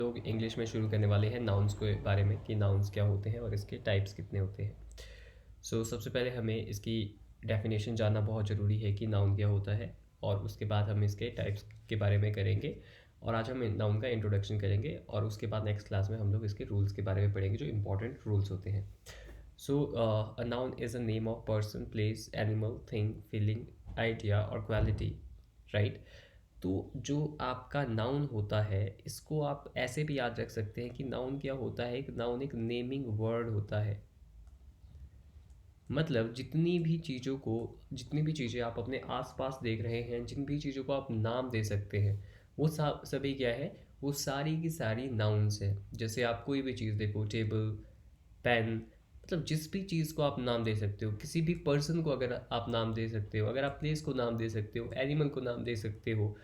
लोग इंग्लिश में शुरू करने वाले हैं नाउन्स के बारे में कि नाउन्स क्या होते हैं और इसके टाइप्स कितने होते हैं। सबसे पहले हमें इसकी डेफिनेशन जानना बहुत ज़रूरी है कि नाउन क्या होता है, और उसके बाद हम इसके टाइप्स के बारे में करेंगे। और आज हम नाउन का इंट्रोडक्शन करेंगे और उसके बाद नेक्स्ट क्लास में हम लोग इसके रूल्स के बारे में पढ़ेंगे, जो इंपॉर्टेंट रूल्स होते हैं। A noun is a name of person, place, animal, thing, feeling, idea और क्वालिटी, राइट। तो जो आपका नाउन होता है, इसको आप ऐसे भी याद रख सकते हैं कि नाउन क्या होता है। एक नाउन एक नेमिंग वर्ड होता है। मतलब जितनी भी चीज़ें आप अपने आसपास देख रहे हैं, जिन भी चीज़ों को आप नाम दे सकते हैं, वो सभी क्या है, वो सारी की सारी नाउन्स हैं। जैसे आप कोई भी चीज़ देखो, टेबल, पेन, मतलब जिस भी चीज़ को आप नाम दे सकते हो, किसी भी पर्सन को अगर आप नाम दे सकते हो, अगर आप प्लेस को नाम दे सकते हो, एनिमल को नाम दे सकते हो,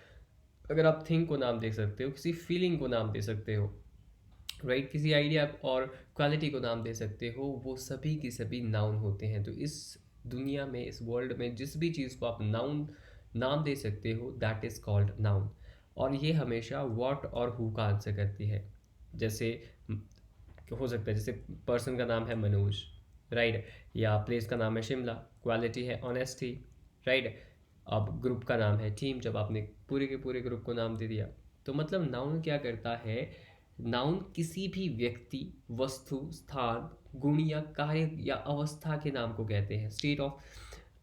अगर आप थिंग को नाम दे सकते हो, किसी फीलिंग को नाम दे सकते हो, राइट, किसी आइडिया और क्वालिटी को नाम दे सकते हो, वो सभी की सभी नाउन होते हैं। तो इस दुनिया में, इस वर्ल्ड में जिस भी चीज़ को आप नाम दे सकते हो, दैट इज़ कॉल्ड नाउन। और ये हमेशा व्हाट और हु का आंसर करती है। जैसे हो सकता है, जैसे पर्सन का नाम है मनोज, राइट, या प्लेस का नाम है शिमला, क्वालिटी है ऑनेस्टी, राइट। अब ग्रुप का नाम है टीम, जब आपने पूरे के पूरे ग्रुप को नाम दे दिया। तो मतलब नाउन क्या करता है, नाउन किसी भी व्यक्ति, वस्तु, स्थान, गुण या कार्य या अवस्था के नाम को कहते हैं। State of,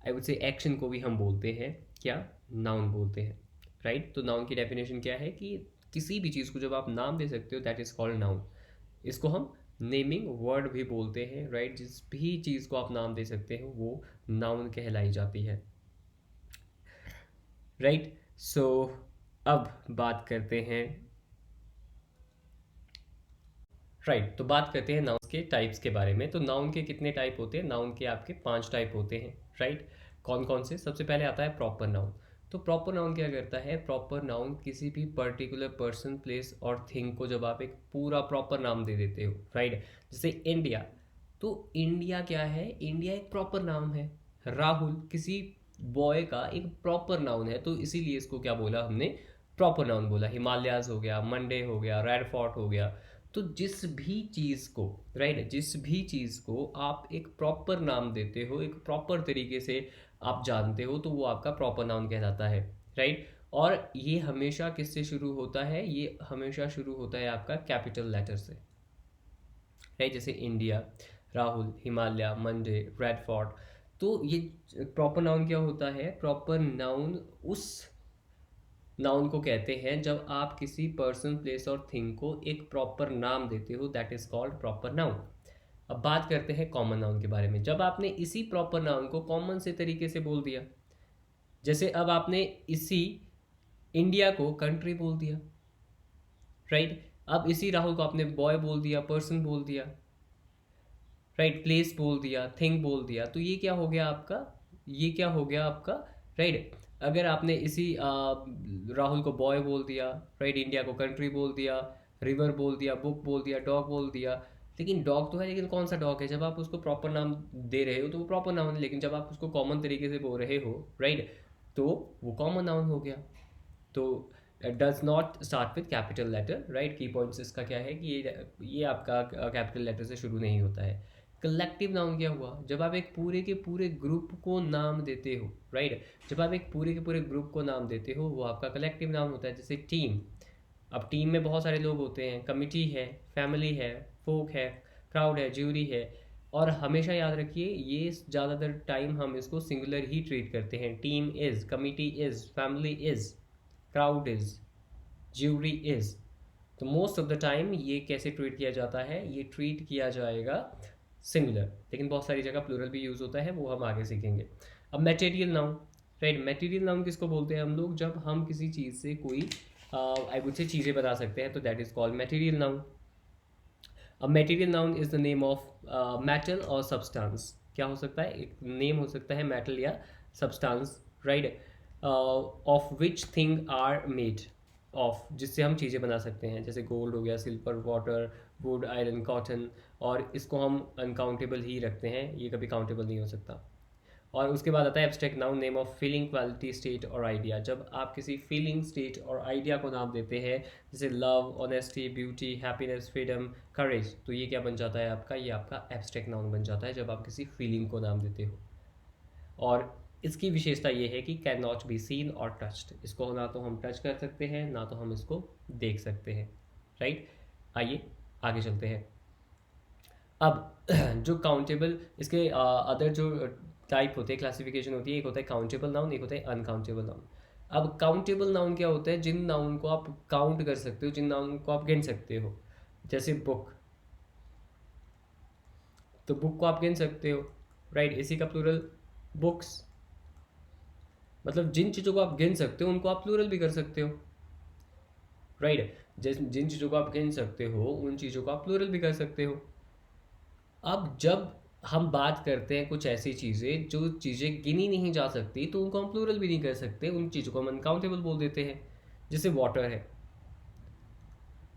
I would say, action को भी हम बोलते हैं क्या, नाउन बोलते हैं, राइट। तो नाउन की डेफिनेशन क्या है कि किसी भी चीज़ को जब आप नाम दे सकते हो, दैट इज़ कॉल्ड नाउन। इसको हम नेमिंग वर्ड भी बोलते हैं, राइट। जिस भी चीज़ को आप नाम दे सकते हो, वो नाउन कहलाई जाती है, राइट। अब बात करते हैं, राइट, तो बात करते हैं नाउन के टाइप्स के बारे में। तो नाउन के कितने टाइप होते हैं? नाउन के आपके 5 टाइप होते हैं, राइट। कौन कौन से? सबसे पहले आता है प्रॉपर नाउन। तो प्रॉपर नाउन क्या करता है? प्रॉपर नाउन किसी भी पर्टिकुलर पर्सन, प्लेस और थिंग को जब आप एक पूरा प्रॉपर नाम दे देते हो, राइट। जैसे इंडिया, तो इंडिया क्या है? इंडिया एक प्रॉपर नाम है। राहुल किसी बॉय का एक प्रॉपर नाउन है, तो इसीलिए इसको क्या बोला हमने? प्रॉपर नाउन बोला। हिमालयाज हो गया, मंडे हो गया, रेड फोर्ट हो गया। तो जिस भी चीज़ को, राइट, जिस भी चीज़ को आप एक प्रॉपर नाम देते हो, एक प्रॉपर तरीके से आप जानते हो, तो वो आपका प्रॉपर नाउन कहलाता है, राइट। और ये हमेशा किससे शुरू होता है? ये हमेशा शुरू होता है आपका कैपिटल लेटर से, राइट। जैसे India, Rahul, Himalaya, Monday, red fort. तो ये प्रॉपर नाउन क्या होता है? प्रॉपर नाउन उस नाउन को कहते हैं जब आप किसी पर्सन, प्लेस और थिंग को एक प्रॉपर नाम देते हो, that is called proper noun. अब बात करते हैं कॉमन नाउन के बारे में। जब आपने इसी प्रॉपर नाउन को कॉमन से तरीके से बोल दिया, जैसे अब आपने इसी इंडिया को कंट्री बोल दिया, राइट। अब इसी राहुल को आपने बॉय बोल दिया, पर्सन बोल दिया, राइट, प्लेस बोल दिया, थिंग बोल दिया। तो ये क्या हो गया आपका? ये क्या हो गया आपका, राइट। अगर आपने इसी राहुल को बॉय बोल दिया, राइट, इंडिया को कंट्री बोल दिया, रिवर बोल दिया, बुक बोल दिया, डॉग बोल दिया। लेकिन डॉग तो है, लेकिन कौन सा डॉग है? जब आप उसको प्रॉपर नाम दे रहे हो तो वो प्रॉपर नाउन है, लेकिन जब आप उसको कॉमन तरीके से बोल रहे हो, राइट, तो वो कॉमन नाउन हो गया। तो does not start with capital letter, right. Key points इसका क्या है कि ये आपका कैपिटल लेटर से शुरू नहीं होता है। कलेक्टिव नाउन क्या हुआ? जब आप एक पूरे के पूरे ग्रुप को नाम देते हो, राइट। जब आप एक पूरे के पूरे ग्रुप को नाम देते हो, वो आपका कलेक्टिव नाउन होता है। जैसे टीम, अब टीम में बहुत सारे लोग होते हैं, कमिटी है, फैमिली है, फोक है, क्राउड है, ज्यूरी है। और हमेशा याद रखिए, ये ज़्यादातर टाइम हम इसको सिंगुलर ही ट्रीट करते हैं। Team is, committee is, family is, crowd is, jury is. तो मोस्ट ऑफ द टाइम ये कैसे ट्रीट किया जाता है? ये ट्रीट किया जाएगा सिंगुलर, लेकिन बहुत सारी जगह प्लूरल भी यूज़ होता है, वो हम आगे सीखेंगे। अब material noun, right. Material noun किसको बोलते हैं हम लोग? जब हम किसी चीज़ से कोई आई वुड से चीज़ें बना सकते हैं, तो that is called material noun. अब material noun is the name of metal और सब्सटेंस। क्या हो सकता है? एक नेम हो सकता है मेटल या substance, right, of which thing are made, of, जिससे हम चीज़ें बना सकते हैं। जैसे गोल्ड हो गया, silver, water, would, iron, cotton. और इसको हम अनकाउंटेबल ही रखते हैं, ये कभी काउंटेबल नहीं हो सकता। और उसके बाद आता है abstract noun, name of feeling, quality, state और आइडिया। जब आप किसी फीलिंग, स्टेट और आइडिया को नाम देते हैं, जैसे love, honesty, beauty, happiness, freedom, courage, तो ये क्या बन जाता है आपका, ये आपका एब्स्ट्रैक्ट नाउन बन जाता है जब आप किसी फीलिंग को नाम देते हो। और इसकी विशेषता ये है कि कैन नॉट बी सीन और टच्ड, इसको ना तो हम टच कर सकते हैं ना तो हम इसको देख सकते हैं, राइट। आइए आगे चलते हैं। अब जो काउंटेबल, इसके अदर जो टाइप होते हैं, क्लासिफिकेशन होती है, एक होता है काउंटेबल नाउन, एक होता है अनकाउंटेबल नाउन। अब काउंटेबल नाउन क्या होता है, जिन नाउन को आप काउंट कर सकते हो, जिन नाउन को आप गिन सकते हो, जैसे बुक, तो बुक को आप गिन सकते हो, राइट, इसी का प्लूरल बुक्स। मतलब जिन चीज़ों को आप गिन सकते हो उनको आप प्लूरल भी कर सकते हो, राइट। जिन चीज़ों को आप गिन सकते हो उन चीज़ों को आप प्लूरल भी कर सकते हो। अब जब हम बात करते हैं कुछ ऐसी चीज़ें जो चीज़ें गिनी नहीं जा सकती, तो उनको हम प्लूरल भी नहीं कर सकते, उन चीज़ों को हम अनकाउंटेबल बोल देते हैं। जैसे वाटर है,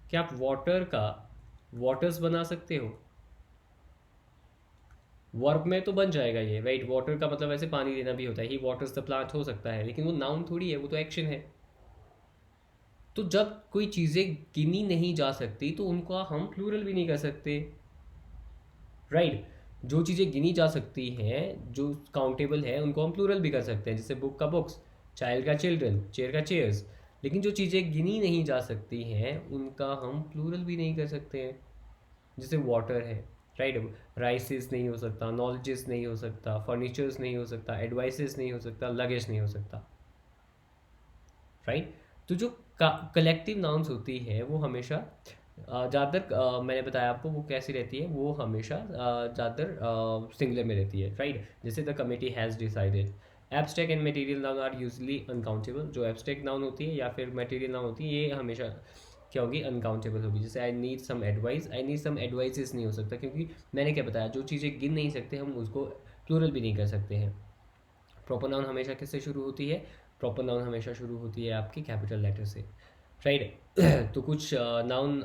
क्या आप वाटर का वाटर्स बना सकते हो? वर्ब में तो बन जाएगा ये, राइट। वाटर का मतलब ऐसे पानी देना भी होता है, ही वाटर्स द प्लांट हो सकता है, लेकिन वो नाउन थोड़ी है, वो तो एक्शन है। तो जब कोई चीज़ें गिनी नहीं जा सकती तो उनको हम प्लूरल भी नहीं कर सकते, राइट। जो चीज़ें गिनी जा सकती हैं, जो काउंटेबल है, उनको हम प्लूरल भी कर सकते हैं, जैसे बुक का बुक्स, चाइल्ड का चिल्ड्रन, चेयर का चेयर्स। लेकिन जो चीज़ें गिनी नहीं जा सकती हैं उनका हम प्लूरल भी नहीं कर सकते हैं, जैसे वाटर है, राइट। राइसेस नहीं हो सकता, नॉलेजेस नहीं हो सकता, फर्नीचर्स नहीं हो सकता, एडवाइसेस नहीं हो सकता, लगेज नहीं हो सकता, राइट। तो जो कलेक्टिव नाउन्स होती है वो हमेशा ज़्यादातर मैंने बताया आपको वो कैसी रहती है, वो हमेशा ज़्यादातर सिंगुलर में रहती है, राइट। जैसे the committee has decided. Abstract and material noun are usually uncountable. जो एब्स्ट्रैक्ट नाउन होती है या फिर मटेरियल नाउन होती है, ये हमेशा क्या होगी, अनकाउंटेबल होगी। जैसे I need some advice, I need some advices नहीं हो सकता, क्योंकि मैंने क्या बताया, जो चीज़ें गिन नहीं सकते हम उसको प्लूरल भी नहीं कर सकते हैं। प्रॉपर नाउन हमेशा किससे शुरू होती है, प्रॉपर नाउन हमेशा शुरू होती है आपकी कैपिटल लेटर से, राइट। तो कुछ नाउन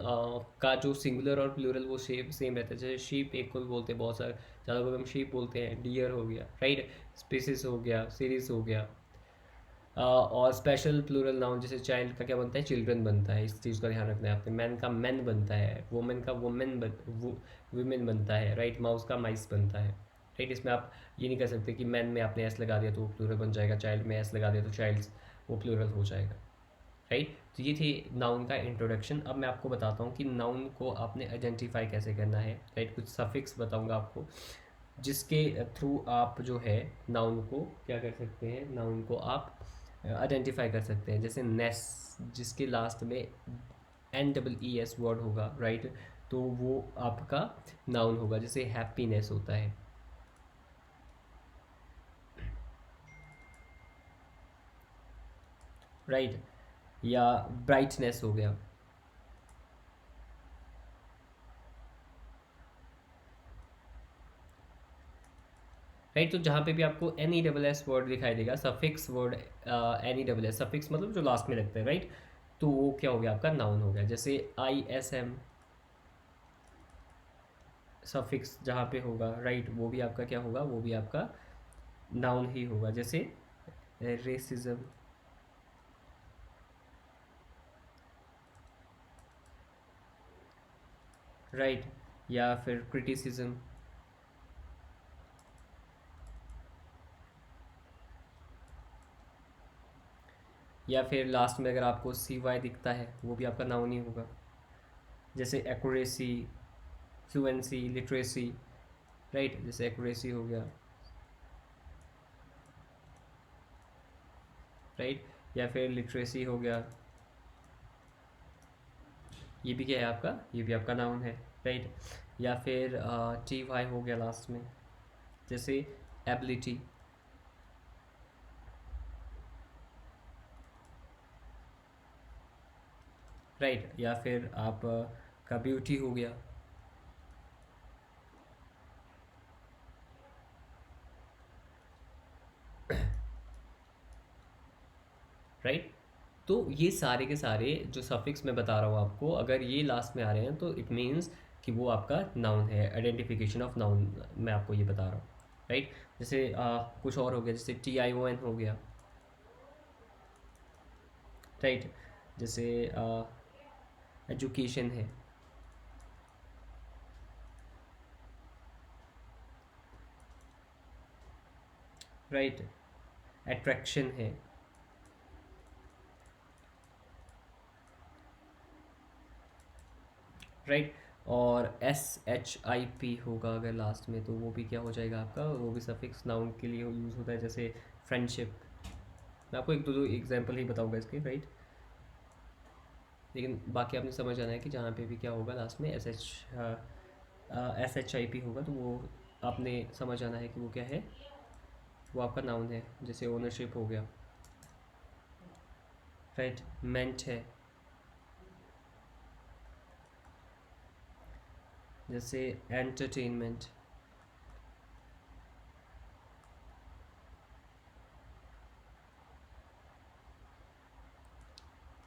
का जो सिंगुलर और प्लूरल वो सेम रहता है। जैसे शीप एक को भी बोलते हैं, बहुत सारे ज़्यादा को हम शीप बोलते हैं, डियर हो गया, राइट, स्पीसीज हो गया, सीरीज हो गया। और स्पेशल प्लूरल नाउन जैसे चाइल्ड का क्या बनता है, चिल्ड्रन बनता है, इस चीज़ का ध्यान रखना है आपने। मैन का मैन बनता है, वुमेन का वुमेन बनता है, राइट। माउस का माइस बनता है, राइट। इसमें आप ये नहीं कर सकते कि मैन में आपने एस लगा दिया तो वो प्लूरल बन जाएगा, चाइल्ड में एस लगा दिया तो चाइल्ड्स वो प्लूरल हो जाएगा, राइट। तो ये थी नाउन का इंट्रोडक्शन। अब मैं आपको बताता हूँ कि नाउन को आपने आइडेंटिफाई कैसे करना है, राइट। कुछ सफिक्स बताऊँगा आपको जिसके थ्रू आप जो है नाउन को क्या कर सकते हैं, नाउन को आप आइडेंटिफाई कर सकते हैं। जैसे नेस, जिसके लास्ट में NEES वर्ड होगा, राइट, तो वो आपका नाउन होगा। जैसे हैप्पीनेस होता है, राइट, या ब्राइटनेस हो गया, राइट। तो जहाँ पे भी आपको NESS वर्ड दिखाई देगा, सफिक्स वर्ड NESS, सफिक्स मतलब जो लास्ट में लगता है, राइट, तो वो क्या हो गया, आपका नाउन हो गया। जैसे ISM सफिक्स जहाँ पे होगा, राइट, वो भी आपका क्या होगा, वो भी आपका नाउन ही होगा। जैसे रेसिज्म, राइट, या फिर क्रिटिसिज्म, या फिर लास्ट में अगर आपको CY दिखता है वो भी आपका नाउन ही होगा। जैसे एक्यूरेसी, फ्लुएंसी, लिटरेसी, राइट, जैसे एक्यूरेसी हो गया, राइट, या फिर लिटरेसी हो गया, ये भी क्या है आपका, ये भी आपका नाउन है, राइट। या फिर TY हो गया लास्ट में, जैसे एबिलिटी, राइट, या फिर आप का ब्यूटी हो गया, राइट। तो ये सारे के सारे जो सफिक्स मैं बता रहा हूँ आपको, अगर ये लास्ट में आ रहे हैं तो इट मीन्स कि वो आपका नाउन है। आइडेंटिफिकेशन ऑफ नाउन मैं आपको ये बता रहा हूँ, राइट। जैसे कुछ और हो गया, जैसे TION हो गया, राइट। जैसे एजुकेशन है, राइट। अट्रैक्शन है, राइट। और SHIP होगा अगर लास्ट में, तो वो भी क्या हो जाएगा आपका, वो भी सफिक्स नाउन के लिए यूज़ होता है, जैसे फ्रेंडशिप। मैं आपको एक दो एग्जांपल ही बताऊंगा इसके, राइट। लेकिन बाकी आपने समझ आना है कि जहाँ पे भी क्या होगा लास्ट में SHIP होगा, तो वो आपने समझ आना है कि वो क्या है, वो आपका नाउन है। जैसे ओनरशिप हो गया, राइट। मेंट है, जैसे एंटरटेनमेंट,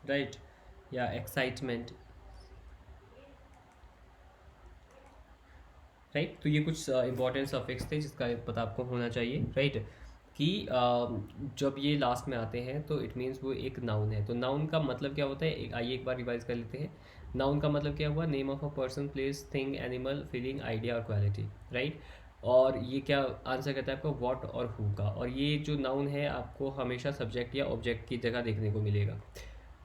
राइट। या एक्साइटमेंट, राइट। तो ये कुछ इंपॉर्टेंट सफिक्स थे जिसका पता आपको होना चाहिए, राइट। कि जब ये लास्ट में आते हैं तो इट मीन्स वो एक नाउन है। तो नाउन का मतलब क्या होता है, आइए एक बार रिवाइज कर लेते हैं। नाउन का मतलब क्या हुआ, name of a person, place, thing, animal, feeling, idea और क्वालिटी, राइट। और ये क्या आंसर करता है आपका, व्हाट और हु का। और ये जो नाउन है आपको हमेशा सब्जेक्ट या ऑब्जेक्ट की जगह देखने को मिलेगा,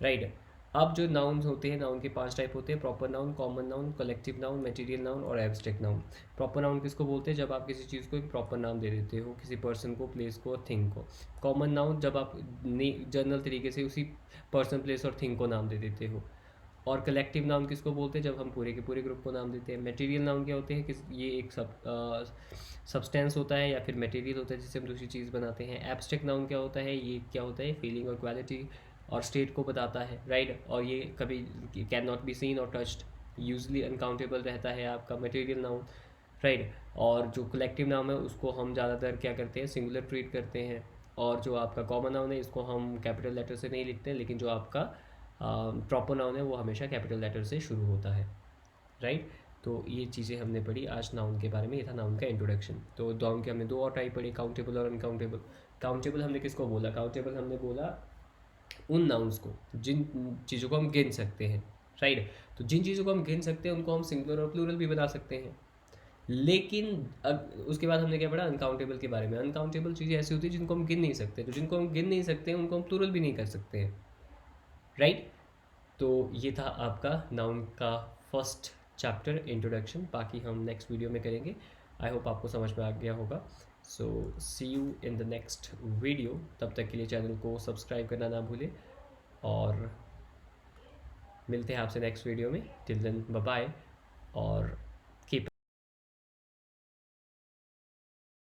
राइट। अब जो नाउन्स होते हैं, नाउन के 5 टाइप होते हैं, proper noun, common noun, collective noun, material noun और एब्स्ट्रैक्ट नाउन। प्रॉपर नाउन किसको बोलते हैं, जब आप किसी चीज़ को एक प्रॉपर नाम दे देते हो, किसी पर्सन को, प्लेस को, थिंग को। कॉमन नाउन जब आप जनरल तरीके से उसी पर्सन, प्लेस और थिंग को नाम दे देते हो। और कलेक्टिव नाउन किसको बोलते हैं, जब हम पूरे के पूरे ग्रुप को नाम देते हैं। मटेरियल नाउन क्या होते हैं, किस ये एक सब्सटेंस होता है या फिर मटेरियल होता है जिससे हम दूसरी चीज़ बनाते हैं। एब्स्ट्रैक्ट नाउन क्या होता है, ये क्या होता है, फीलिंग और क्वालिटी और स्टेट को बताता है, राइट। और ये कभी कैन नॉट बी सीन और टच्ड, यूजली अनकाउंटेबल रहता है आपका मटेरियल नाउन, राइट। और जो कलेक्टिव नाम है उसको हम ज़्यादातर क्या करते हैं, सिंगुलर ट्रीट करते हैं। और जो आपका कॉमन नाउन है इसको हम कैपिटल लेटर से नहीं लिखते हैं, लेकिन जो आपका प्रॉपर नाउन है वो हमेशा कैपिटल लेटर से शुरू होता है, राइट। तो ये चीज़ें हमने पढ़ी आज नाउन के बारे में, ये था नाउन का इंट्रोडक्शन। तो नाउन के हमने दो और टाइप पढ़ी, काउंटेबल और अनकाउंटेबल। काउंटेबल हमने किसको बोला, काउंटेबल हमने बोला उन नाउन्स को जिन चीज़ों को हम गिन सकते हैं, राइट। तो जिन चीज़ों को हम गिन सकते हैं उनको हम सिंगुलर और प्लूरल भी बना सकते हैं। लेकिन अब उसके बाद हमने क्या पढ़ा अनकाउंटेबल के बारे में। अनकाउंटेबल चीज़ें ऐसी होती है जिनको हम गिन नहीं सकते, तो जिनको हम गिन नहीं सकते हैं उनको हम प्लूरल भी नहीं कर सकते हैं, राइट। तो ये था आपका नाउन का फर्स्ट चैप्टर इंट्रोडक्शन। बाकी हम नेक्स्ट वीडियो में करेंगे। आई होप आपको समझ में आ गया होगा। So see you in the next video. तब तक के लिए चैनल को सब्सक्राइब करना ना भूलें और मिलते हैं आपसे नेक्स्ट वीडियो में। Till then bye bye. और